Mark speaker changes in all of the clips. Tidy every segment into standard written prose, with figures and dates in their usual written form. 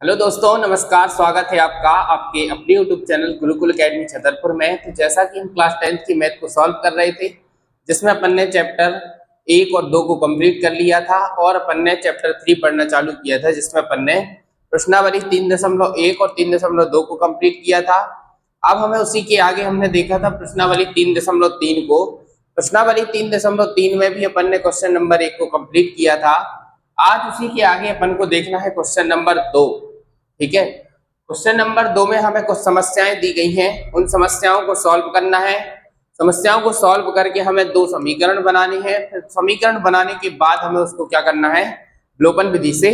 Speaker 1: Hello दोस्तों, नमस्कार। स्वागत है आपका आपके अपने YouTube channel Gurukul academy Chhatarpur में। तो जैसा कि हम क्लास 10th की मैथ को सॉल्व कर रहे थे, जिसमें अपन ने चैप्टर 1 और 2 को कंप्लीट कर लिया था और अपन ने चैप्टर 3 पढ़ना चालू किया था, जिसमें अपन ने प्रश्नावली 3.1 और 3.2 को कंप्लीट किया था। अब हमें उसी के आगे हमने देखा था प्रश्नावली 3.3 को। प्रश्नावली 3.3 में भी अपन ने क्वेश्चन नंबर 1 को कंप्लीट किया था। आज उसी के आगे अपन को देखना है क्वेश्चन नंबर 2। ठीक है, क्वेश्चन नंबर 2 में हमें कुछ समस्याएं दी गई हैं, उन समस्याओं को सॉल्व करना है। समस्याओं को सॉल्व करके हमें 2 समीकरण बनाने हैं। फिर समीकरण बनाने के बाद हमें उसको क्या करना है, विलोपन विधि से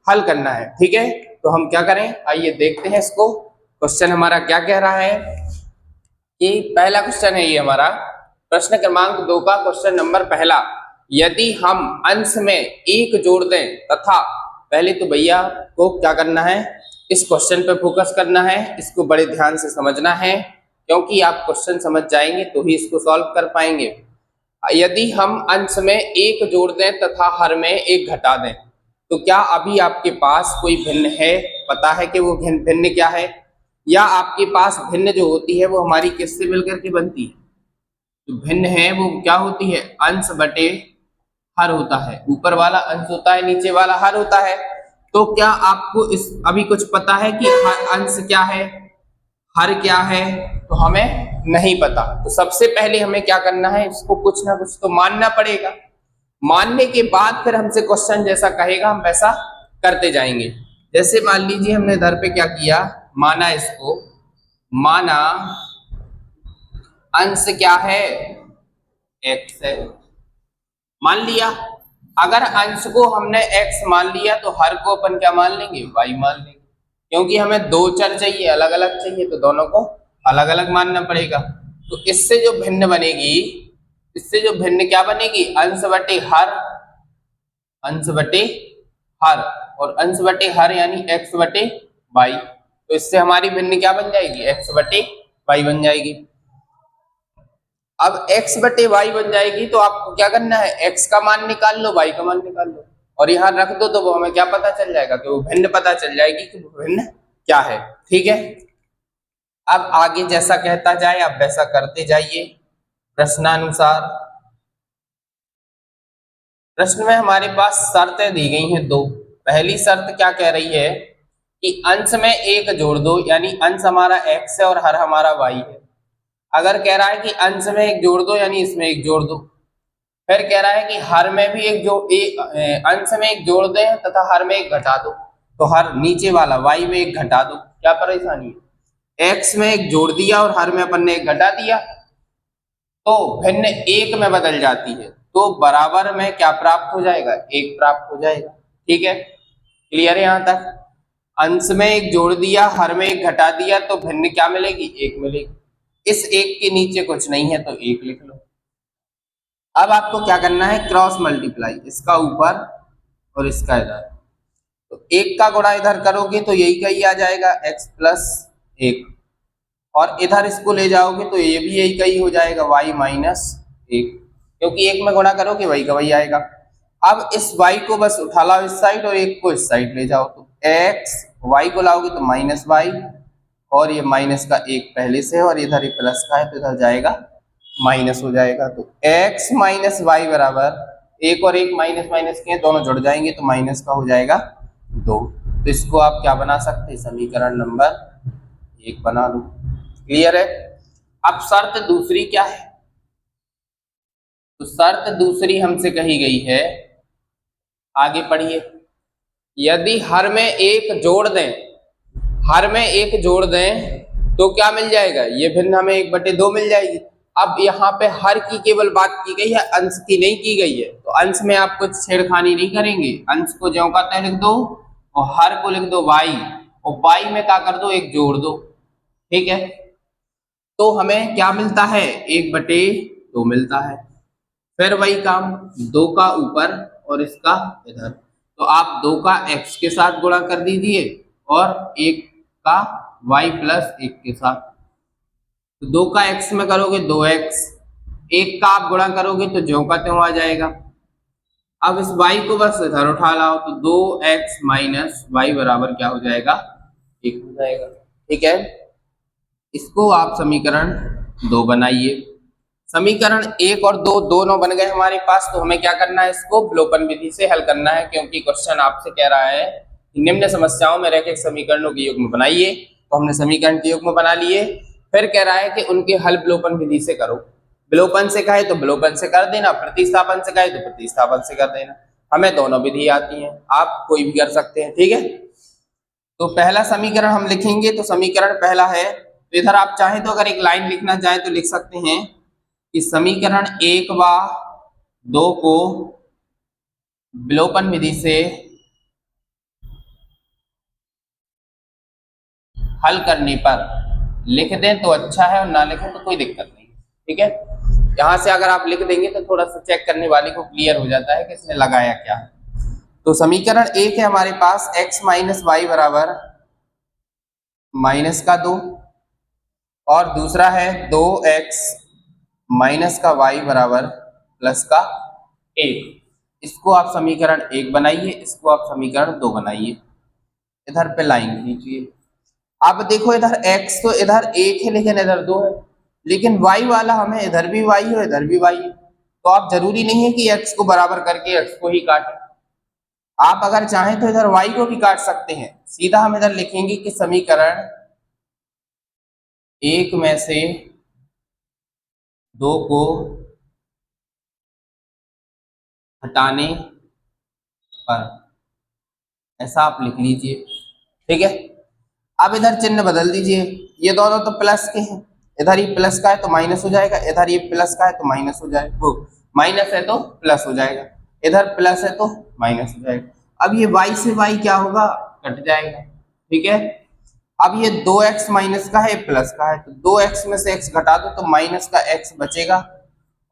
Speaker 1: हल करना है। ठीक है, तो हम क्या करें, आइए देखते हैं इसको। क्वेश्चन हमारा क्या कह रहा है कि पहला क्वेश्चन है ये हमारा प्रश्न क्रमांक 2 का क्वेश्चन नंबर पहला। यदि हम अंश में 1 जोड़ दें तथा, पहले तो भैया को क्या करना है, इस क्वेश्चन पे फोकस करना है, इसको बड़े ध्यान से समझना है, क्योंकि आप क्वेश्चन समझ जाएंगे तो ही इसको सॉल्व कर पाएंगे। यदि हम अंश में 1 जोड़ दें तथा हर में 1 घटा दें, तो क्या अभी आपके पास कोई भिन्न है? पता है कि वो भिन्न क्या है? या आपके पास भिन्न जो होती है वो हमारी किससे मिलकर के बनती है? जो भिन्न है वो क्या होती है? अंश बटे हर होता है। ऊपर वाला अंश होता है, नीचे वाला हर होता है। तो क्या आपको इस अभी कुछ पता है कि अंश क्या है, हर क्या है? तो हमें नहीं पता। तो सबसे पहले हमें क्या करना है, इसको कुछ ना कुछ तो मानना पड़ेगा। मानने के बाद फिर हमसे क्वेश्चन जैसा कहेगा हम वैसा करते जाएंगे। जैसे मान लीजिए हमने इधर पे क्या किया, माना इसको, माना अंश क्या है, x है, मान लिया। अगर अंश को हमने x मान लिया तो हर को अपन क्या मान लेंगे, y मान लेंगे, क्योंकि हमें 2 चर चाहिए, अलग अलग चाहिए, तो दोनों को अलग अलग मानना पड़ेगा। तो इससे जो भिन्न बनेगी, इससे जो भिन्न क्या बनेगी, अंश बटे हर, अंश बटे हर, और अंश बटे हर यानी x बटे y। तो इससे हमारी भिन्न क्या बन जाएगी, x बटे y बन जाएगी। अब x बटे वाई बन जाएगी तो आपको क्या करना है, x का मान निकाल लो, y का मान निकाल लो, और यहाँ रख दो, तो वो हमें क्या पता चल जाएगा कि वो भिन्न पता चल जाएगी कि वो भिन्न क्या है। ठीक है, अब आगे जैसा कहता जाए आप वैसा करते जाइए प्रश्नानुसार। प्रश्न में हमारे पास शर्तें दी गई हैं 2। पहली शर्त क्या कह रही है कि अंश में 1 जोड़ दो, यानी अंश हमारा x है और हर हमारा y है। अगर कह रहा है कि अंश में 1 जोड़ दो यानी इसमें 1 जोड़ दो। फिर कह रहा है कि हर में भी अंश में 1 जोड़ दें तथा हर में 1 घटा दो, तो हर नीचे वाला y में 1 घटा दो। क्या परेशानी है, x में 1 जोड़ दिया और हर में अपन ने 1 घटा दिया, तो भिन्न 1 में बदल जाती है, तो बराबर में क्या प्राप्त हो जाएगा, 1 प्राप्त हो जाएगा। ठीक है, क्लियर है यहाँ तक? अंश में 1 जोड़ दिया, हर में 1 घटा दिया, तो भिन्न क्या मिलेगी, 1 मिलेगी। इस 1 के नीचे कुछ नहीं है तो 1 लिख लो। अब आपको क्या करना है, क्रॉस मल्टीप्लाई, इसका ऊपर और इसका इधर। तो 1 का गुणा इधर करोगे तो यही का ही आ जाएगा, x प्लस 1, और इधर इसको ले जाओगे तो ये भी यही का ही हो जाएगा, y माइनस 1, क्योंकि 1 में गुणा करोगे वही का वही आएगा। अब इस y को बस उठा लाओ इस साइड और 1 को इस साइड ले जाओ, तो x, y को लाओगे तो माइनस y, और ये माइनस का 1 पहले से है और इधर ही प्लस का है तो इधर जाएगा माइनस हो जाएगा। तो x माइनस वाई बराबर 1 और 1 माइनस माइनस के दोनों जुड़ जाएंगे तो माइनस का हो जाएगा 2। तो इसको आप क्या बना सकते हैं, समीकरण नंबर 1 बना लो। क्लियर है? अब शर्त दूसरी क्या है, तो शर्त दूसरी हमसे कही गई है, आगे पढ़िए, यदि हर में 1 जोड़ दें, हर में 1 जोड़ दें तो क्या मिल जाएगा, ये भिन्न हमें 1/2 मिल जाएगी। अब यहाँ पे हर की केवल बात की गई है, अंश की नहीं की गई है, तो अंश में आप कुछ छेड़खानी नहीं करेंगे, अंश को ज्यों का त्यों लिख दो और हर को लिख दो y, और y में क्या कर दो, 1 जोड़ दो। ठीक है, तो हमें क्या मिलता है, 1/2 मिलता है। फिर वही काम, 2 का ऊपर और इसका इधर, तो आप 2 का x के साथ गुणा कर दीजिए और 1 का y प्लस 1 के साथ। तो 2 का x में करोगे 2x, 1 का आप गुणा करोगे तो ज्यों का त्यों आ जाएगा। अब इस y को बस इधर उठा लाओ तो 2x माइनस वाई बराबर क्या हो जाएगा, 1 हो जाएगा। ठीक है, इसको आप समीकरण 2 बनाइए। समीकरण 1 और 2 दोनों बन गए हमारे पास, तो हमें क्या करना है, इसको विलोपन विधि से हल करना है, क्योंकि क्वेश्चन आपसे कह रहा है कि निम्न समस्याओं में रैखिक समीकरणों के युग्म बनाइए। तो हमने समीकरण के युग्म बना लिए, फिर कह रहा है कि उनके हल विलोपन विधि से करो। विलोपन से कहे तो विलोपन से कर देना, प्रतिस्थापन से कहे तो प्रतिस्थापन से कर देना। हमें दोनों विधि आती हैं, आप कोई भी कर सकते हैं। ठीक है, तो पहला समीकरण हम लिखेंगे, तो समीकरण पहला है, तो इधर आप चाहें तो अगर एक लाइन लिखना चाहें तो लिख सकते हैं कि समीकरण 1 व 2 को विलोपन विधि से हल करने पर लिख दें तो अच्छा है, और ना लिखें तो कोई दिक्कत नहीं। ठीक है, यहां से अगर आप लिख देंगे तो थोड़ा सा चेक करने वाले को क्लियर हो जाता है कि इसने लगाया क्या है। तो समीकरण 1 है हमारे पास x माइनस वाई बराबर माइनस का 2, और दूसरा है 2x माइनस का y बराबर प्लस का 1। इसको आप समीकरण 1 बनाइए, इसको आप समीकरण 2 बनाइए। इधर पे लाइन खींचिए। अब देखो इधर x तो इधर 1 है लेकिन इधर 2 है, लेकिन y वाला हमें इधर भी y है इधर भी y है, तो आप जरूरी नहीं है कि x को बराबर करके x को ही काटें। आप अगर चाहें तो इधर y को भी काट सकते हैं। सीधा हम इधर लिखेंगे कि समीकरण 1 में से 2 को हटाने पर, ऐसा आप लिख लीजिए। ठीक है, अब इधर चिन्ह बदल दीजिए, ये दोनों तो प्लस के हैं, इधर ये प्लस का है तो माइनस हो जाएगा, इधर ये प्लस का है तो माइनस हो जाएगा, वो माइनस है तो प्लस हो जाएगा, इधर प्लस है तो माइनस हो जाएगा। अब ये y से y क्या होगा, कट जाएगा। ठीक है, अब ये 2x माइनस का है प्लस का है, तो 2x में से x घटा दो तो माइनस का x बचेगा,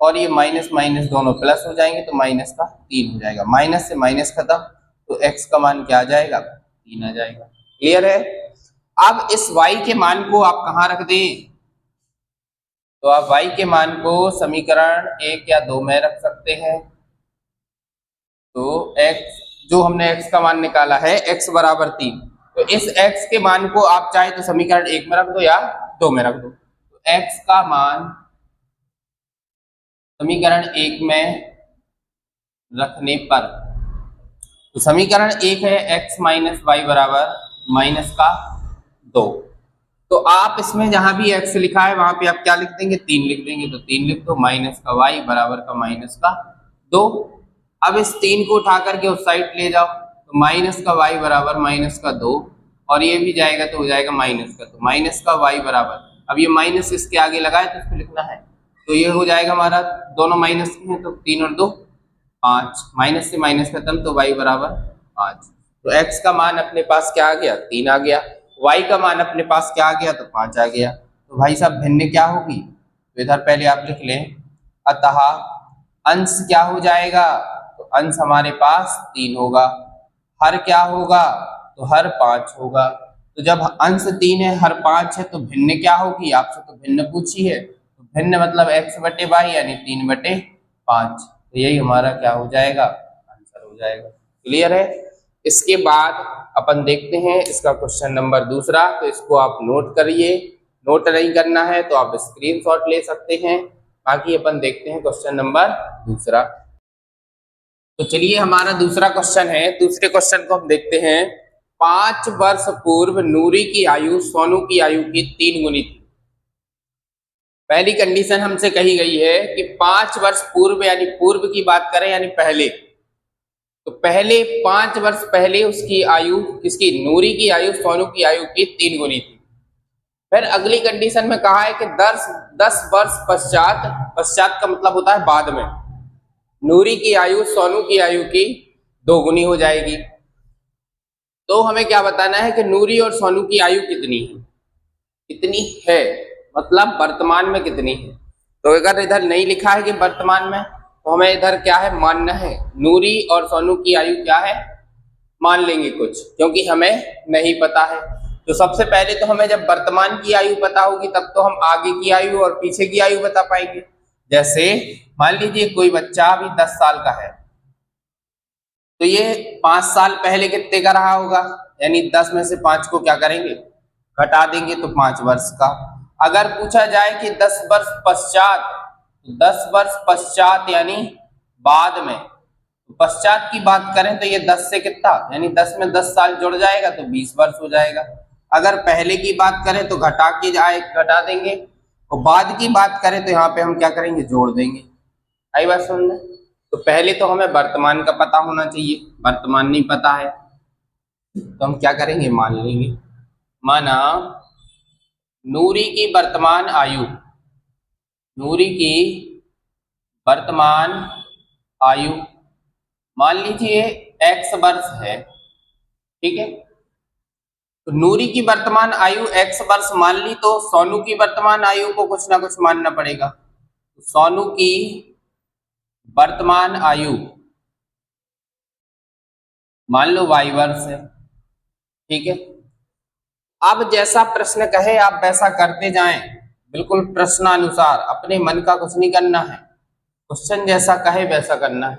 Speaker 1: और ये माइनस माइनस दोनों प्लस हो जाएंगे तो माइनस का 3 हो जाएगा। माइनस से माइनस खत्म, तो x का मान क्या आ जाएगा, 3 आ जाएगा। क्लियर है। अब इस y के मान को आप कहाँ रख दें, तो आप y के मान को समीकरण 1 या 2 में रख सकते हैं। तो x जो हमने x का मान निकाला है x बराबर 3, तो इस x के मान को आप चाहे तो समीकरण 1 में रख दो या 2 में रख दो। तो x का मान समीकरण 1 में रखने पर, तो समीकरण 1 है x माइनस वाई बराबर माइनस का 2, तो आप इसमें जहां भी x लिखा है वहां पे आप क्या लिख देंगे, 3 लिख देंगे, तो 3 लिख दो, माइनस का y बराबर का माइनस का 2। अब इस 3 को उठा करके उस साइड ले जाओ, तो माइनस का y बराबर माइनस का 2, और ये भी जाएगा तो हो जाएगा माइनस का, तो माइनस का y बराबर, अब ये माइनस इसके आगे लगाए तो इसको लिखना है, तो ये हो जाएगा हमारा, दोनों माइनस के हैं तो 3 और 2 5, माइनस से माइनस खत्म, तो y बराबर 5। तो x का मान अपने पास क्या आ गया, 3 आ गया, y का मान अपने पास क्या आ गया, तो 5 आ गया। तो भाई साहब भिन्न क्या होगी, तो इधर पहले आप लिख लें, अतः अंश क्या हो जाएगा, तो अंश हमारे पास 3 होगा, हर क्या होगा, तो हर 5 होगा। तो जब अंश 3 है हर 5 है तो भिन्न क्या होगी, आपसे तो भिन्न पूछी है, तो भिन्न मतलब x बटे वाई यानी 3 बटे 5, तो यही हमारा क्या हो जाएगा, आंसर हो जाएगा। क्लियर है। इसके बाद अपन देखते हैं इसका क्वेश्चन नंबर दूसरा, तो इसको आप नोट करिए, नोट नहीं करना है तो आप स्क्रीनशॉट ले सकते हैं। बाकी अपन देखते हैं क्वेश्चन नंबर दूसरा। तो चलिए हमारा दूसरा क्वेश्चन है, दूसरे क्वेश्चन को हम देखते हैं। 5 वर्ष पूर्व नूरी की आयु सोनू की आयु की 3 गुनी थी। पहली कंडीशन हमसे कही गई है कि 5 वर्ष पूर्व यानी पूर्व की बात करें यानी पहले, तो पहले 5 वर्ष पहले उसकी आयु, किसकी, नूरी की आयु सोनू की आयु की 3 गुनी थी। फिर अगली कंडीशन में कहा है कि 10 वर्ष पश्चात, पश्चात का मतलब होता है बाद में, नूरी की आयु सोनू की आयु की 2 गुनी हो जाएगी। तो हमें क्या बताना है कि नूरी और सोनू की आयु कितनी है, कितनी है मतलब वर्तमान में कितनी है। तो अगर इधर नहीं लिखा है कि वर्तमान में, तो हमें इधर क्या है, मानना है नूरी और सोनू की आयु क्या है, मान लेंगे कुछ, क्योंकि हमें नहीं पता है। तो सबसे पहले तो हमें जब वर्तमान की आयु पता होगी तब तो हम आगे की आयु और पीछे की आयु बता पाएंगे। जैसे मान लीजिए कोई बच्चा अभी 10 साल का है, तो ये 5 साल पहले कितने का रहा होगा, यानी 10 में से 5 को क्या करेंगे, घटा देंगे, तो 5 वर्ष का। अगर पूछा जाए कि 10 वर्ष पश्चात, 10 वर्ष पश्चात यानी बाद में, पश्चात की बात करें तो ये 10 से कितना, यानी 10 में 10 साल जुड़ जाएगा तो 20 वर्ष हो जाएगा। अगर पहले की बात करें तो घटा देंगे, और बाद की बात करें तो यहाँ पे हम क्या करेंगे, जोड़ देंगे। आई बात समझ में? तो पहले तो हमें वर्तमान का पता होना चाहिए, वर्तमान नहीं पता है तो हम क्या करेंगे, मान लेंगे। माना नूरी की वर्तमान आयु, नूरी की वर्तमान आयु मान लीजिए x वर्ष है, ठीक है। तो नूरी की वर्तमान आयु x वर्ष मान ली, तो सोनू की वर्तमान आयु को कुछ ना कुछ मानना पड़ेगा। तो सोनू की वर्तमान आयु मान लो y वर्ष है, ठीक है। अब जैसा प्रश्न कहे आप वैसा करते जाएं, बिल्कुल प्रश्नानुसार, अपने मन का कुछ नहीं करना है, क्वेश्चन जैसा कहे वैसा करना है।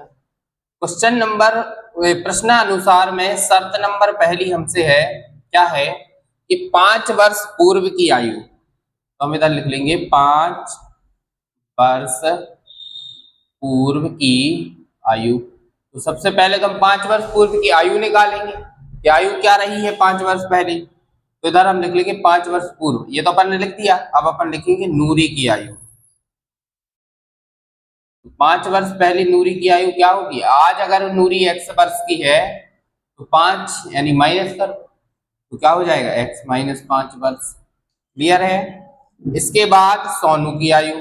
Speaker 1: प्रश्नानुसार में शर्त नंबर पहली हमसे है, क्या है कि 5 वर्ष पूर्व की आयु, तो हम इधर लिख लेंगे 5 वर्ष पूर्व की आयु। तो सबसे पहले तो हम 5 वर्ष पूर्व की आयु निकालेंगे कि आयु क्या रही है 5 वर्ष पहले। तो इधर हम लिख लेंगे 5 वर्ष पूर्व, ये तो अपन ने लिख दिया। अब अपन लिखेंगे नूरी की आयु। 5 वर्ष पहले नूरी की आयु क्या होगी, आज अगर नूरी x वर्ष की है तो 5 यानी माइनस कर, तो क्या हो जाएगा x माइनस 5 वर्ष। क्लियर है? इसके बाद सोनू की आयु,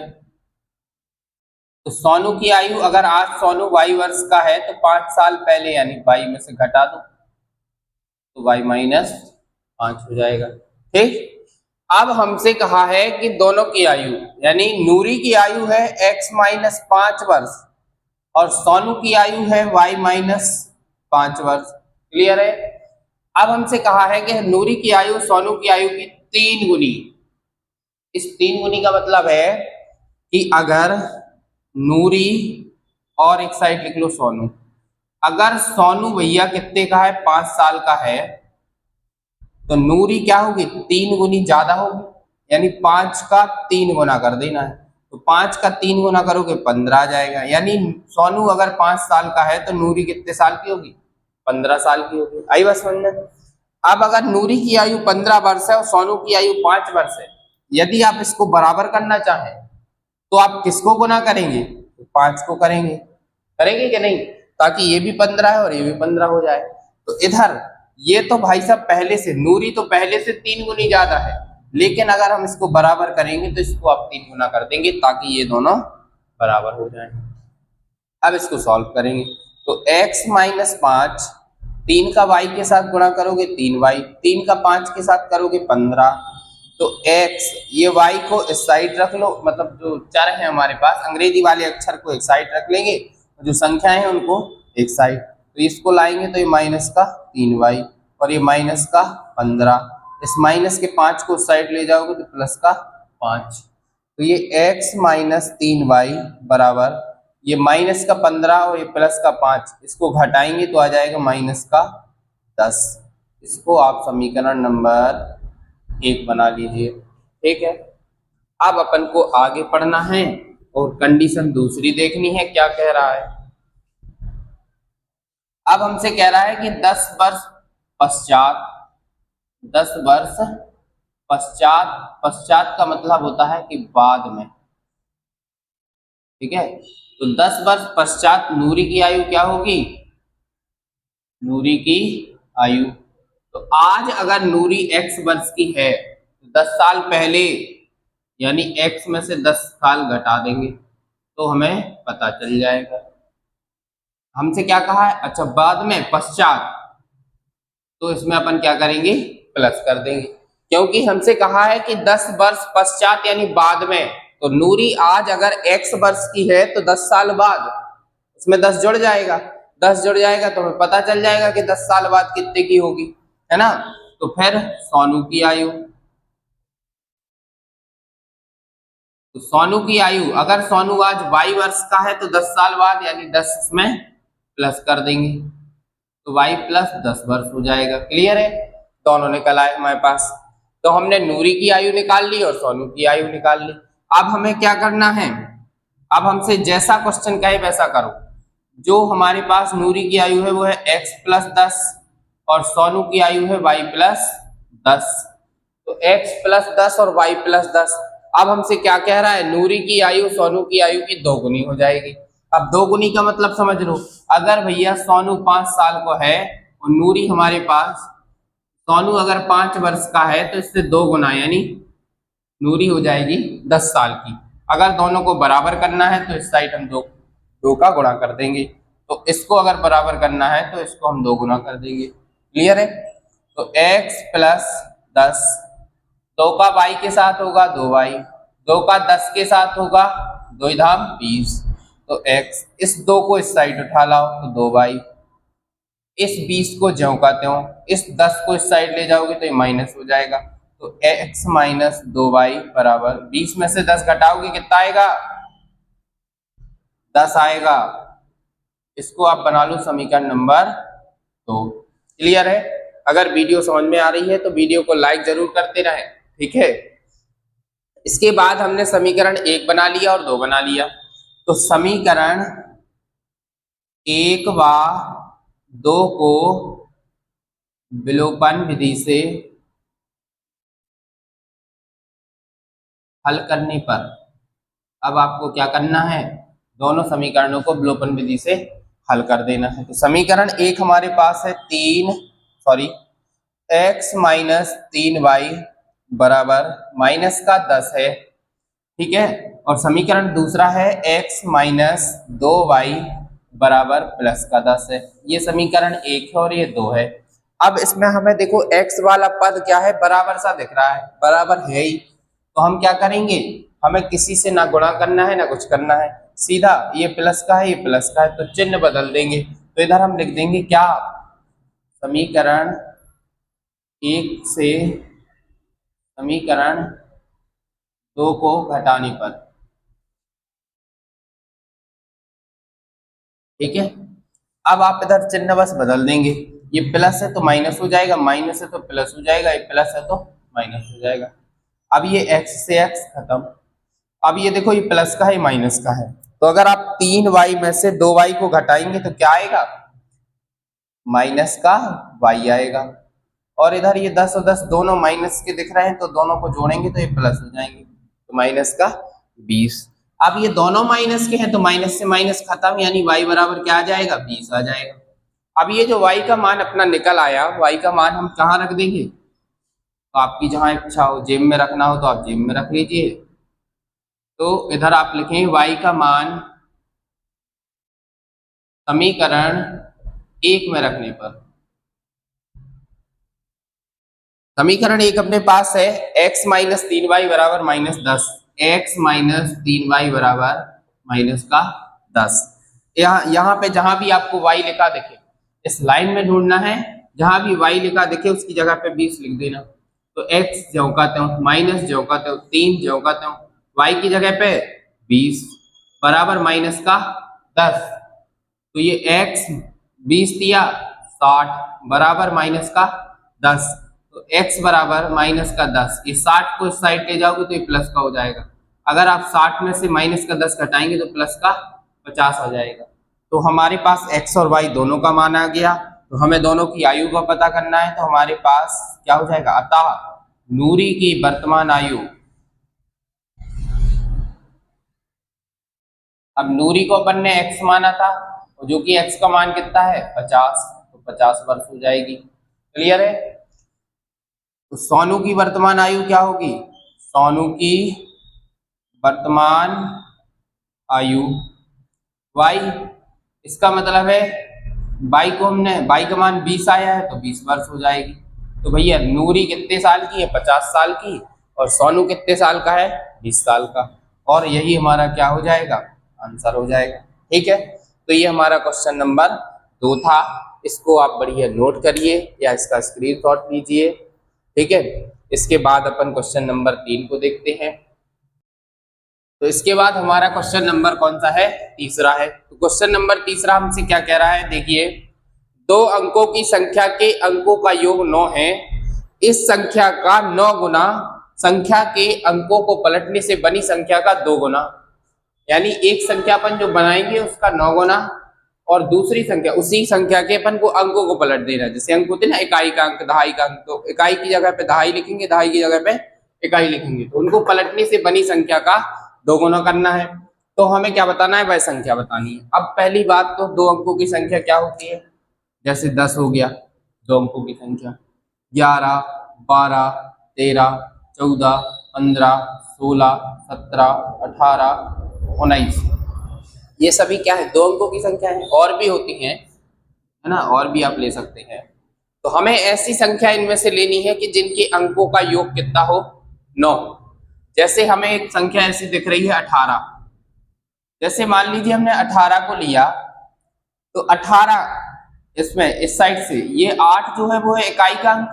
Speaker 1: तो सोनू की आयु अगर आज सोनू y वर्ष का है तो 5 साल पहले यानी y में से घटा दो तो y माइनस 5 हो जाएगा, ठीक। अब हमसे कहा है कि दोनों की आयु, यानी नूरी की आयु है x माइनस 5 वर्ष और सोनू की आयु है y माइनस 5 वर्ष। क्लियर है? अब हमसे कहा है कि नूरी की आयु सोनू की आयु की 3 गुनी। इस 3 गुनी का मतलब है कि अगर नूरी और एक साइड लिख लो सोनू, अगर सोनू भैया कितने का है, 5 साल का है, तो नूरी क्या होगी, 3 गुनी ज्यादा होगी, यानी 5 का 3 गुना कर देना है। तो 5 का 3 गुना करोगे 15 आ जाएगा, यानी सोनू अगर 5 साल का है तो नूरी कितने साल की होगी, 15 साल की होगी। आई बात समझ में? अब अगर नूरी की आयु 15 वर्ष है और सोनू की आयु 5 वर्ष है, यदि आप इसको बराबर करना चाहें तो आप किसको गुना करेंगे, तो 5 को करेंगे, करेंगे कि नहीं, ताकि ये भी 15 है और ये भी 15 हो जाए। तो इधर ये तो भाई साहब पहले से, नूरी तो पहले से 3 गुनी ज्यादा है, लेकिन अगर हम इसको बराबर करेंगे तो इसको आप 3 गुना कर देंगे ताकि ये दोनों बराबर हो जाए। अब इसको सॉल्व करेंगे तो x माइनस 5, 3 का y के साथ गुणा करोगे 3y, 3 का 5 के साथ करोगे 15, तो x, ये y को इस साइड रख लो, मतलब जो चर है हमारे पास, अंग्रेजी वाले अक्षर को एक साइड रख लेंगे, जो संख्याएं हैं उनको एक साइड, तो इसको लाएंगे तो ये माइनस का 3y और ये माइनस का 15, इस माइनस के 5 को साइड ले जाओगे तो प्लस का 5, तो ये x माइनस 3y बराबर ये माइनस का 15 और ये प्लस का 5, इसको घटाएंगे तो आ जाएगा माइनस का 10। इसको आप समीकरण नंबर 1 बना लीजिए, ठीक है। अब अपन को आगे पढ़ना है और कंडीशन दूसरी देखनी है, क्या कह रहा है। अब हमसे कह रहा है कि 10 वर्ष पश्चात, 10 वर्ष पश्चात, पश्चात का मतलब होता है कि बाद में, ठीक है। तो 10 वर्ष पश्चात नूरी की आयु क्या होगी, नूरी की आयु, तो आज अगर नूरी x वर्ष की है तो 10 साल पहले यानी x में से 10 साल घटा देंगे तो हमें पता चल जाएगा। हमसे क्या कहा है, अच्छा बाद में, पश्चात, तो इसमें अपन क्या करेंगे, प्लस कर देंगे, क्योंकि हमसे कहा है कि 10 वर्ष पश्चात यानी बाद में, तो नूरी आज अगर x वर्ष की है तो 10 साल बाद उसमें 10 जुड़ जाएगा, 10 जुड़ जाएगा तो हमें पता चल जाएगा कि 10 साल बाद कितने की होगी, है ना। तो फिर सोनू की आयु, तो सोनू की आयु अगर सोनू आज y वर्ष का है तो 10 साल बाद यानी 10 इसमें प्लस कर देंगे, तो y प्लस 10 वर्ष हो जाएगा। क्लियर है, दोनों निकल आए हमारे पास। तो हमने नूरी की आयु निकाल ली और सोनू की आयु निकाल ली। अब हमें क्या करना है, अब हमसे जैसा क्वेश्चन कहे वैसा करो। जो हमारे पास नूरी की आयु है वो है x प्लस 10 और सोनू की आयु है y प्लस 10। तो x प्लस 10 और y प्लस 10। अब हमसे क्या कह रहा है, नूरी की आयु सोनू की आयु की दोगुनी हो जाएगी। अब दोगुनी का मतलब समझ लो, अगर भैया सोनू 5 साल को है और नूरी हमारे पास, सोनू अगर 5 वर्ष का है तो इससे 2 गुना यानी नूरी हो जाएगी 10 साल की। अगर दोनों को बराबर करना है तो इस साइड हम दो का गुणा कर देंगे, तो इसको अगर बराबर करना है तो इसको हम 2 गुना कर देंगे। क्लियर है, तो x प्लस 10, 2 का y के साथ होगा 2y, 2 का 10 के साथ होगा 2 धाम 20, तो x, इस 2 को इस साइड उठा लाओ तो 2y, इस 20 को ज्यों का त्यों, इस 10 को इस साइड ले जाओगे तो ये माइनस हो जाएगा। तो x माइनस 2y बराबर 20 में से 10 घटाओगे कितना आएगा, 10 आएगा। इसको आप बना लो समीकरण नंबर 2। क्लियर है, अगर वीडियो समझ में आ रही है तो वीडियो को लाइक जरूर करते रहें, ठीक है। इसके बाद हमने समीकरण 1 बना लिया और 2 बना लिया। तो समीकरण 1 व 2 को विलोपन विधि से हल करने पर अब आपको क्या करना है, दोनों समीकरणों को विलोपन विधि से हल कर देना है। तो समीकरण 1 हमारे पास है x माइनस 3y बराबर माइनस का 10 है, ठीक है। और समीकरण दूसरा है x माइनस 2y बराबर प्लस का 10 है। ये समीकरण 1 है और ये 2 है। अब इसमें हमें देखो x वाला पद क्या है, बराबर सा दिख रहा है, बराबर है ही, तो हम क्या करेंगे, हमें किसी से ना गुणा करना है ना कुछ करना है, सीधा ये प्लस का है ये प्लस का है, तो चिन्ह बदल देंगे। तो इधर हम लिख देंगे क्या, समीकरण 1 से समीकरण 2 को घटाने पर, ठीक है। अब आप इधर चिन्ह बस बदल देंगे, ये प्लस है तो माइनस हो जाएगा, माइनस है तो प्लस हो जाएगा, ये प्लस है तो माइनस हो जाएगा। अब ये x से x खत्म। अब ये देखो ये प्लस का है माइनस का है, तो अगर आप 3y में से 2y को घटाएंगे तो क्या आएगा, माइनस का y आएगा। और इधर ये 10 और 10 दोनों माइनस के दिख रहे हैं, तो दोनों को जोड़ेंगे तो ये प्लस हो जाएंगे, तो माइनस का 20। अब ये दोनों माइनस के हैं तो माइनस से माइनस खत्म, यानी y बराबर क्या आ जाएगा, 20 आ जाएगा। अब ये जो y का मान अपना निकल आया, y का मान हम कहाँ रख देंगे, तो आपकी जहां इच्छा हो, जेब में रखना हो तो आप जेब में रख लीजिए। तो इधर आप लिखें y का मान समीकरण 1 में रखने पर, समीकरण 1 अपने पास है x माइनस 3y बराबर माइनस 10, x माइनस 3y बराबर माइनस का 10। यहाँ पे जहां भी आपको y लिखा दिखे, इस लाइन में ढूंढना है, जहां भी y लिखा दिखे उसकी जगह पे 20 लिख देना। तो x ज्यों का त्यों, माइनस ज्यों का त्यों, 3 ज्यों का त्यों, y की जगह पे 20 बराबर माइनस का 10। तो ये x 20 दिया 60 बराबर माइनस का 10, तो x बराबर माइनस का 10, ये 60 को इस साइड ले जाओगे तो ये प्लस का हो जाएगा। अगर आप 60 में से माइनस का 10 घटाएंगे तो प्लस का 50 आ जाएगा। तो हमारे पास x और y दोनों का मान आ गया। तो हमें दोनों की आयु का पता करना है, तो हमारे पास क्या हो जाएगा, अतः नूरी की वर्तमान आयु, अब नूरी को अपन ने x माना था, जो कि x का मान कितना है 50, तो 50 वर्ष हो जाएगी। क्लियर है, तो सोनू की वर्तमान आयु क्या होगी, सोनू की वर्तमान आयु y, इसका मतलब है y को हमने, y का मान 20 आया है तो 20 वर्ष हो जाएगी। तो भैया नूरी कितने साल की है, 50 साल की, और सोनू कितने साल का है, 20 साल का, और यही हमारा क्या हो जाएगा, आंसर हो जाएगा। ठीक है, तो ये हमारा क्वेश्चन नंबर 2 था। इसको आप बढ़िया नोट करिए या इसका स्क्रीनशॉट लीजिए। ठीक है, इसके बाद अपन क्वेश्चन नंबर 3 को देखते हैं। तो इसके बाद हमारा क्वेश्चन नंबर कौन सा है, तीसरा है। तो क्वेश्चन नंबर तीसरा हमसे क्या कह रहा है, देखिए दो अंकों की संख्या के अंकों का योग 9 है, इस संख्या का 9 गुना संख्या के अंकों को पलटने से बनी संख्या का 2 गुना, यानी एक संख्या अपन जो बनाएंगे उसका 9 गुना और दूसरी संख्या उसी संख्या के अपन को अंकों को पलट देना। जैसे अंक होते हैं ना, इकाई का अंक, दहाई का अंक, तो इकाई की जगह पे दहाई लिखेंगे, दहाई की जगह पे इकाई लिखेंगे, तो उनको पलटने से बनी संख्या का 2 गुना करना है। तो हमें क्या बताना है, वह संख्या बतानी है। अब पहली बात तो दो अंकों की संख्या क्या होती है, जैसे 10 हो गया, दो अंकों की संख्या 11, 12, 13, 14, 15, 16, 17, 18, 19, ये सभी क्या है, दो अंकों की संख्या है। और भी होती हैं, है ना, और भी आप ले सकते हैं। तो हमें ऐसी संख्या इनमें से लेनी है कि जिनके अंकों का योग कितना हो, 9। जैसे हमें एक संख्या ऐसी दिख रही है 18, जैसे मान लीजिए हमने 18 को लिया, तो 18 इसमें इस साइड से ये 8 जो है वो है इकाई का अंक,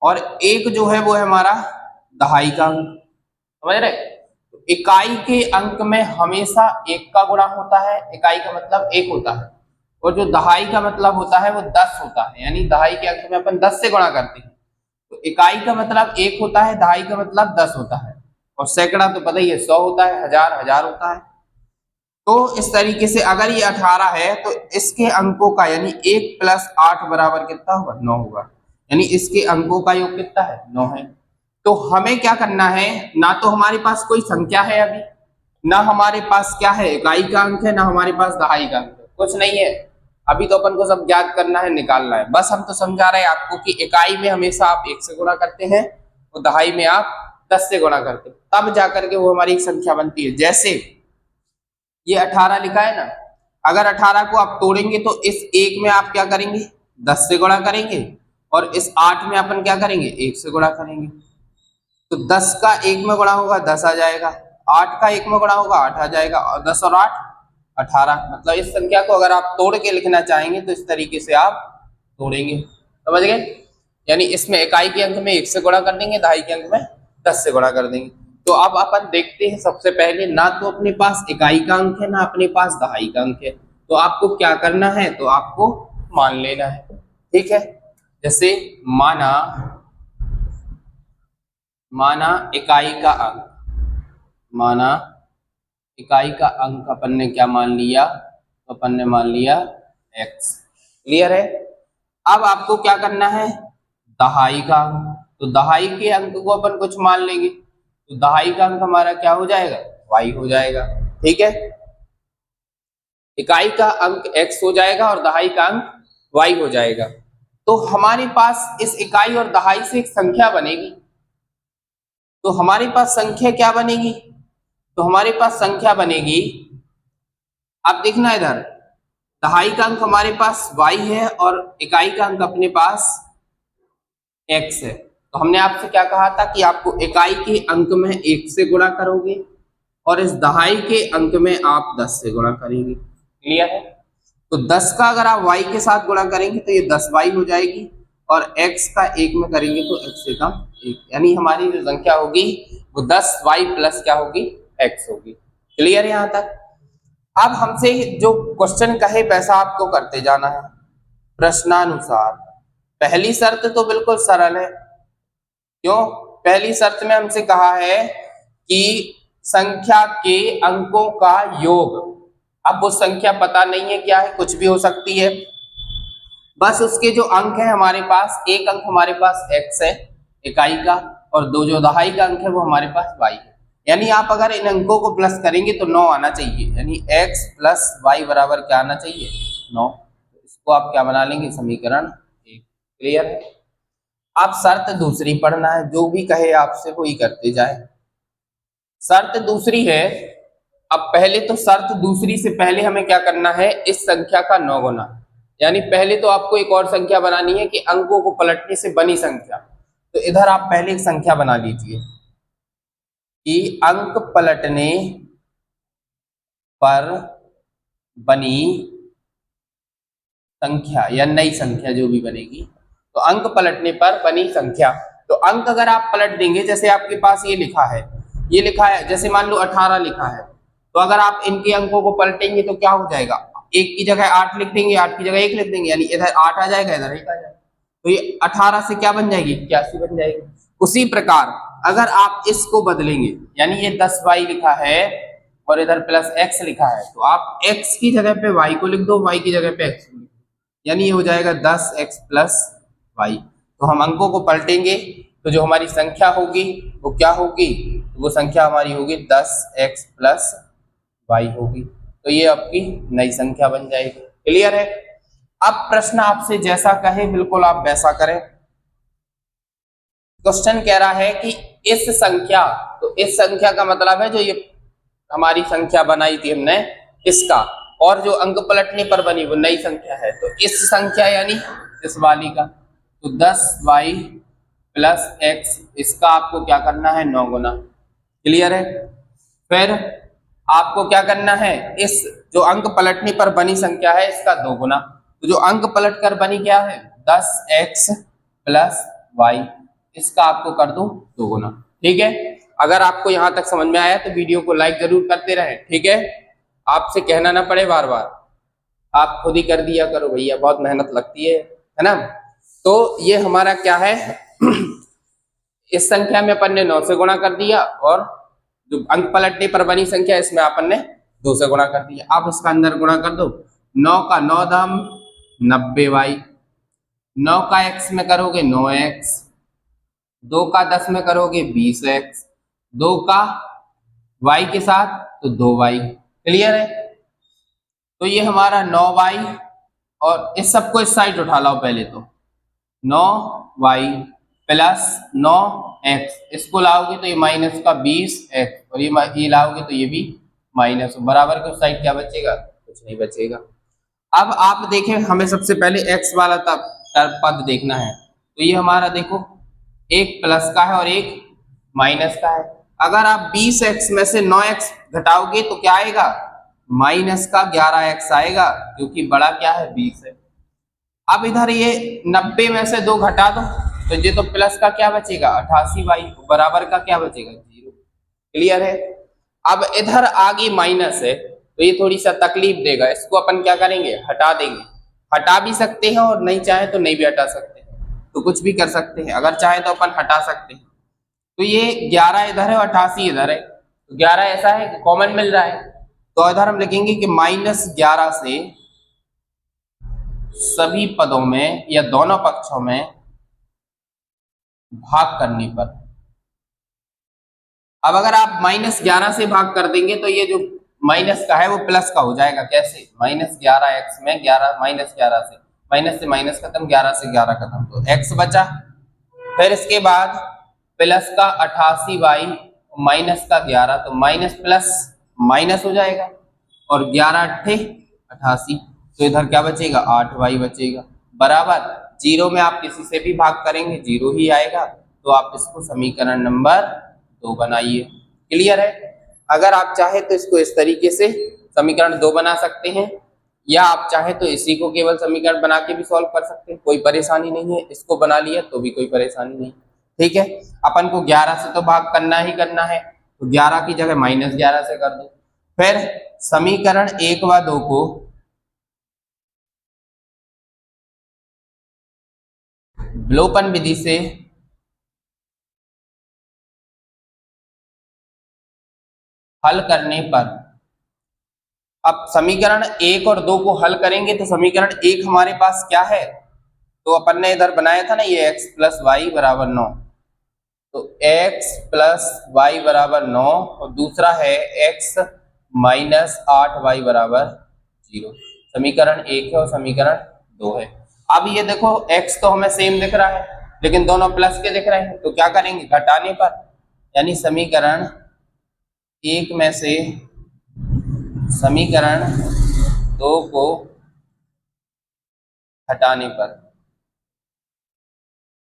Speaker 1: और 1 जो है वो है हमारा दहाई का अंक, समझ रहे। तो इकाई के अंक में हमेशा 1 का गुणा होता है, इकाई का मतलब 1 होता है, और जो दहाई का मतलब होता है वो 10 होता है, यानी दहाई के अंक में अपन 10 से गुणा करते हैं। तो इकाई का मतलब 1 होता है, दहाई का मतलब 10 होता है, और सैकड़ा तो पता ही है 100 होता है, हजार हजार होता है। तो इस तरीके से अगर ये 18 है तो इसके अंकों का यानी 1 + 8 बराबर कितना होगा, 9 होगा, यानी इसके अंकों का योग कितना है, 9 है। तो हमें क्या करना है, ना तो हमारे पास कोई संख्या है अभी, ना हमारे पास क्या है इकाई का अंक है, ना हमारे पास दहाई का अंक है, कुछ नहीं है अभी। तो अपन को सब ज्ञात करना है, निकालना है। बस हम तो समझा रहे हैं आपको कि इकाई में हमेशा आप 1 से गुणा करते हैं और दहाई में आप 10 से गुणा करते हैं, तब जाकर के वो हमारी एक संख्या बनती है। जैसे ये 18 लिखा है ना, अगर 18 को आप तोड़ेंगे तो इस 1 में आप क्या करेंगे, 10 से गुणा करेंगे, और इस 8 में अपन क्या करेंगे, 1 से गुणा करेंगे। तो 10 का 1 में गुणा होगा 10 आ जाएगा, 8 का 1 में गुणा होगा 8 आ जाएगा, और 10 और 8 18। मतलब इस संख्या को अगर आप तोड़ के लिखना चाहेंगे तो इस तरीके से आप तोड़ेंगे, समझ गए। यानी इसमें इकाई के अंक में 1 से गुणा कर देंगे, दहाई के अंक में 10 से गुणा कर देंगे। तो अब अपन देखते हैं, सबसे पहले ना तो अपने पास इकाई का अंक है, ना अपने पास दहाई का अंक है, तो आपको क्या करना है, तो आपको मान लेना है, ठीक है। जैसे माना इकाई का अंक, माना इकाई का अंक अपन ने क्या मान लिया, तो अपन ने मान लिया x, क्लियर है। अब आपको क्या करना है, दहाई का अंक, तो दहाई के अंक को अपन कुछ मान लेंगे, तो दहाई का अंक हमारा क्या हो जाएगा, y हो जाएगा, ठीक है। इकाई का अंक x हो जाएगा और दहाई का अंक y हो जाएगा। तो हमारे पास इस इकाई और दहाई से एक संख्या बनेगी, तो हमारे पास संख्या क्या बनेगी, तो हमारे पास संख्या बनेगी, आप देखना इधर, दहाई का अंक हमारे पास y है और इकाई का अंक अपने पास x है। तो हमने आपसे क्या कहा था कि आपको इकाई के अंक में 1 से गुणा करोगे और इस दहाई के अंक में आप 10 से गुणा करेंगे, क्लियर है। तो 10 का अगर आप y के साथ गुणा करेंगे तो ये 10y हो जाएगी, और x का 1 में करेंगे तो x से कम 1, यानी हमारी जो संख्या होगी वो 10y प्लस क्या होगी, x होगी, क्लियर है यहाँ तक। अब हमसे जो क्वेश्चन कहे वैसा आपको करते जाना है प्रश्नानुसार। पहली शर्त तो बिल्कुल सरल है, क्यों, पहली शर्त में हमसे कहा है कि संख्या के अंकों का योग। अब वो संख्या पता नहीं है क्या है, कुछ भी हो सकती है, बस उसके जो अंक है हमारे पास, एक अंक हमारे पास x है इकाई का, और दो जो दहाई का अंक है वो हमारे पास y है। यानी आप अगर इन अंकों को प्लस करेंगे तो 9 आना चाहिए, यानी x + y बराबर क्या आना चाहिए, 9। इसको आप क्या बना लेंगे, समीकरण 1, क्लियर है। आप शर्त दूसरी पढ़ना है, जो भी कहे आपसे वही करते जाए। शर्त दूसरी है, अब पहले तो शर्त दूसरी से पहले हमें क्या करना है, इस संख्या का 9 गुना, यानी पहले तो आपको एक और संख्या बनानी है कि अंकों को पलटने से बनी संख्या। तो इधर आप पहले एक संख्या बना लीजिए कि अंक पलटने पर बनी संख्या या नई संख्या जो भी बनेगी, तो अंक पलटने पर बनी संख्या। तो अंक अगर आप पलट देंगे, जैसे आपके पास ये लिखा है, ये लिखा है, जैसे मान लो 18 लिखा है, तो अगर आप इनके अंकों को पलटेंगे तो क्या हो जाएगा, एक की जगह 8 लिख देंगे, 8 की जगह 1 लिख देंगे, यानी इधर 8 आ जाएगा, इधर 1 आ जाएगा, तो ये 18 से क्या बन जाएगी, 81 बन जाएगी। उसी प्रकार अगर आप इसको बदलेंगे, यानी ये 10y लिखा है और इधर प्लस x लिखा है, तो आप x की जगह पे y को लिख दो, y की जगह पे x को लिख दो, यानी ये हो जाएगा 10x प्लस y। तो हम अंकों को पलटेंगे तो जो हमारी संख्या होगी वो क्या होगी, तो वो संख्या हमारी होगी 10x प्लस y होगी। तो ये आपकी नई संख्या बन जाएगी। क्लियर है? अब प्रश्न आपसे जैसा कहे बिल्कुल आप वैसा करें। क्वेश्चन कह रहा है कि इस संख्या, तो इस संख्या का मतलब है जो ये हमारी संख्या बनाई थी हमने इसका, और जो अंक पलटने पर बनी वो नई संख्या है, तो इस संख्या यानी इस वाली का, तो 10y प्लस x, इसका आपको क्या करना है, 9 गुना। क्लियर है? फिर आपको क्या करना है, इस जो अंक पलटने पर बनी संख्या है इसका 2 गुना। तो जो अंक पलट कर बनी क्या है, 10x प्लस y, इसका आपको कर दो 2 गुना। ठीक है? अगर आपको यहां तक समझ में आया तो वीडियो को लाइक जरूर करते रहें। ठीक है? आपसे कहना ना पड़े बार बार, आप खुद ही कर दिया करो भैया, बहुत मेहनत लगती है ना। तो ये हमारा क्या है इस संख्या में अपन ने 9 से गुणा कर दिया, और जो अंक पलटने पर बनी संख्या इसमें अपन ने 2 से गुणा कर दिया। आप इसका अंदर गुणा कर दो, 9 का 9 दाम 90y, 9 का x में करोगे 9x, 2 का 10 में करोगे 20x, 2 का y के साथ तो 2y। क्लियर है? तो ये हमारा 9y, और इस सबको इस साइड उठा लाओ पहले, तो 9y प्लस 9x, इसको लाओगे तो ये माइनस का 20x, और ये लाओगे तो ये भी माइनस, बराबर के उस साइड क्या बचेगा, कुछ नहीं बचेगा। अब आप देखें, हमें सबसे पहले x वाला पद देखना है, तो ये हमारा देखो एक प्लस का है और एक माइनस का है। अगर आप 20x में से 9x घटाओगे तो क्या आएगा, माइनस का 11x आएगा, क्योंकि बड़ा क्या है 20 है। अब इधर ये 90 में से 2 घटा दो, तो ये तो प्लस का क्या बचेगा 88y, बराबर का क्या बचेगा 0। क्लियर है? अब इधर आगे माइनस है, तो ये थोड़ी सा तकलीफ देगा, इसको अपन क्या करेंगे, हटा देंगे। हटा भी सकते हैं और नहीं चाहे तो नहीं भी हटा सकते हैं, तो कुछ भी कर सकते हैं। अगर चाहे तो अपन हटा सकते हैं। तो ये 11 इधर है और 88 इधर है, तो 11 ऐसा है कि कॉमन मिल रहा है, तो इधर हम लिखेंगे कि -11 से सभी पदों में या दोनों पक्षों में भाग करने पर। अब अगर आप -11 से भाग कर देंगे तो ये जो माइनस का है वो प्लस का हो जाएगा। कैसे, -11x में 11 -11 से, माइनस माइनस खत्म, 11 से 11 खत्म, तो x बचा। फिर इसके बाद प्लस का 88y माइनस का 11, तो माइनस प्लस माइनस हो जाएगा, और 11 अट्ठे 88, तो इधर क्या बचेगा 8y बचेगा, बराबर 0 में आप किसी से भी भाग करेंगे 0 ही आएगा। तो आप इसको समीकरण नंबर 2 बनाइए। क्लियर है? अगर आप चाहे तो इसको इस तरीके से समीकरण 2 बना सकते हैं, या आप चाहे तो इसी को केवल समीकरण बना के भी सॉल्व कर सकते हैं, कोई परेशानी नहीं है। इसको बना लिया तो भी कोई परेशानी नहीं। ठीक है? अपन को 11 से तो भाग करना ही करना है, तो 11 की जगह -11 से कर दो। फिर समीकरण 1 व 2 को विलोपन विधि से हल करने पर, अब समीकरण 1 और 2 को हल करेंगे तो समीकरण 1 हमारे पास क्या है, तो अपन ने इधर बनाया था ना ये x प्लस वाई बराबर 9, तो x प्लस वाई बराबर 9, और दूसरा है x माइनस 8y बराबर 0। समीकरण 1 है और समीकरण 2 है। अब ये देखो x तो हमें सेम दिख रहा है, लेकिन दोनों प्लस के दिख रहे हैं, तो क्या करेंगे घटाने पर, यानी समीकरण 1 में से समीकरण 2 को हटाने पर,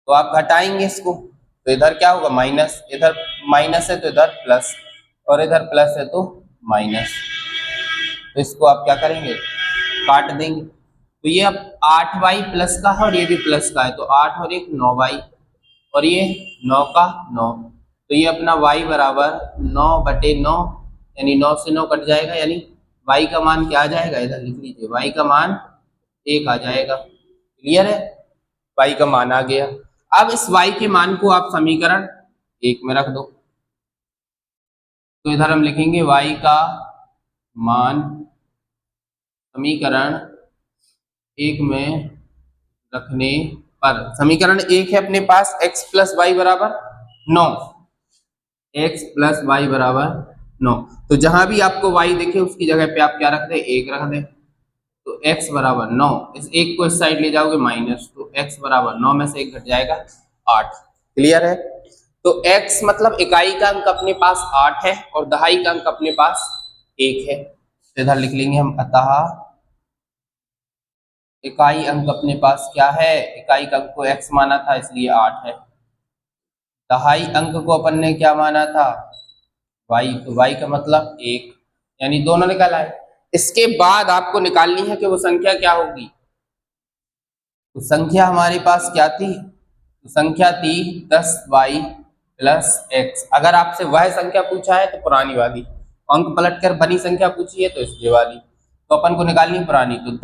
Speaker 1: तो आप घटाएंगे इसको, तो इधर क्या होगा माइनस, इधर माइनस है तो इधर प्लस, और इधर प्लस है तो माइनस, तो इसको आप क्या करेंगे काट देंगे। तो ये अब 8y प्लस का है और ये भी प्लस का है, तो 8 और 1 9y, और ये 9 का 9, तो ये अपना y बराबर 9/9, यानी 9 से 9 कट जाएगा, यानी y का मान क्या आ जाएगा, इधर लिख लीजिए, y का मान 1 आ जाएगा। क्लियर है, y का मान आ गया। अब इस y के मान को आप समीकरण 1 में रख दो, तो इधर हम लिखेंगे y का मान समीकरण 1 में रखने पर, समीकरण 1 है अपने पास x प्लस वाई बराबर 9, x प्लस वाई बराबर 9। तो जहां भी आपको y दिखे उसकी जगह पे आप क्या रख दें, 1 रख दें। तो x बराबर 9, इस 1 को इस साइड ले जाओगे माइनस, तो x बराबर 9 में से 1 घट जाएगा 8। क्लियर है, तो x मतलब इकाई का अंक अपने पास 8 है और दहाई का अंक अपने पास 1 है। तो इधर लिख लेंगे हम, अतः इकाई अंक अपने पास क्या है, इकाई का अंक को x माना था इसलिए 8 है। दहाई अंक को अपन ने क्या माना था, y, तो y का मतलब 1, यानी दोनों निकल आए। इसके बाद आपको निकालनी है कि वो संख्या क्या होगी। तो संख्या हमारे पास क्या थी, तो संख्या थी 10y प्लस x। अगर आपसे वह संख्या पूछा है तो पुरानी वाली, अंक पलट कर बनी संख्या पूछी है तो इसलिए वाली, तो अपन को निकालनी पुरानी। तो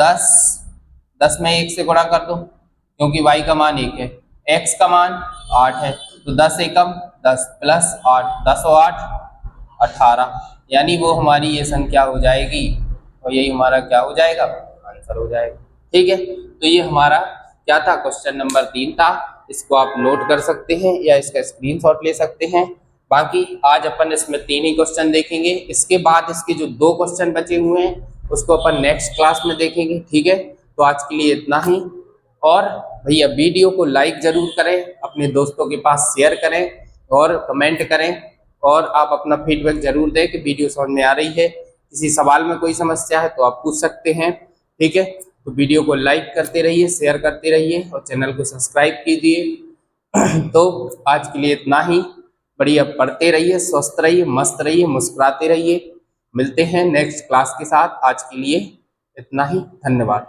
Speaker 1: 10 में 1 से गुणा कर दो क्योंकि y का मान 1 है, x का मान 8 है, तो 10 एकम 10 प्लस 8, 10 और 8 18, यानी वो हमारी ये संख्या हो जाएगी और यही हमारा क्या हो जाएगा, आंसर हो जाएगा। ठीक है, तो ये हमारा क्या था, क्वेश्चन नंबर 3 था। इसको आप नोट कर सकते हैं या इसका स्क्रीनशॉट ले सकते हैं। बाकी आज अपन इसमें 3 ही क्वेश्चन देखेंगे, इसके बाद इसके जो 2 क्वेश्चन बचे हुए हैं उसको अपन नेक्स्ट क्लास में देखेंगे। ठीक है, तो आज के लिए इतना ही। और भैया वीडियो को लाइक जरूर करें, अपने दोस्तों के पास शेयर करें और कमेंट करें, और आप अपना फीडबैक जरूर दें कि वीडियो समझ में आ रही है। किसी सवाल में कोई समस्या है तो आप पूछ सकते हैं। ठीक है, तो वीडियो को लाइक करते रहिए, शेयर करते रहिए और चैनल को सब्सक्राइब कीजिए। तो आज के लिए इतना ही। बढ़िया पढ़ते रहिए, स्वस्थ रहिए, मस्त रहिए, मुस्कुराते रहिए। मिलते हैं नेक्स्ट क्लास के साथ। आज के लिए इतना ही, धन्यवाद।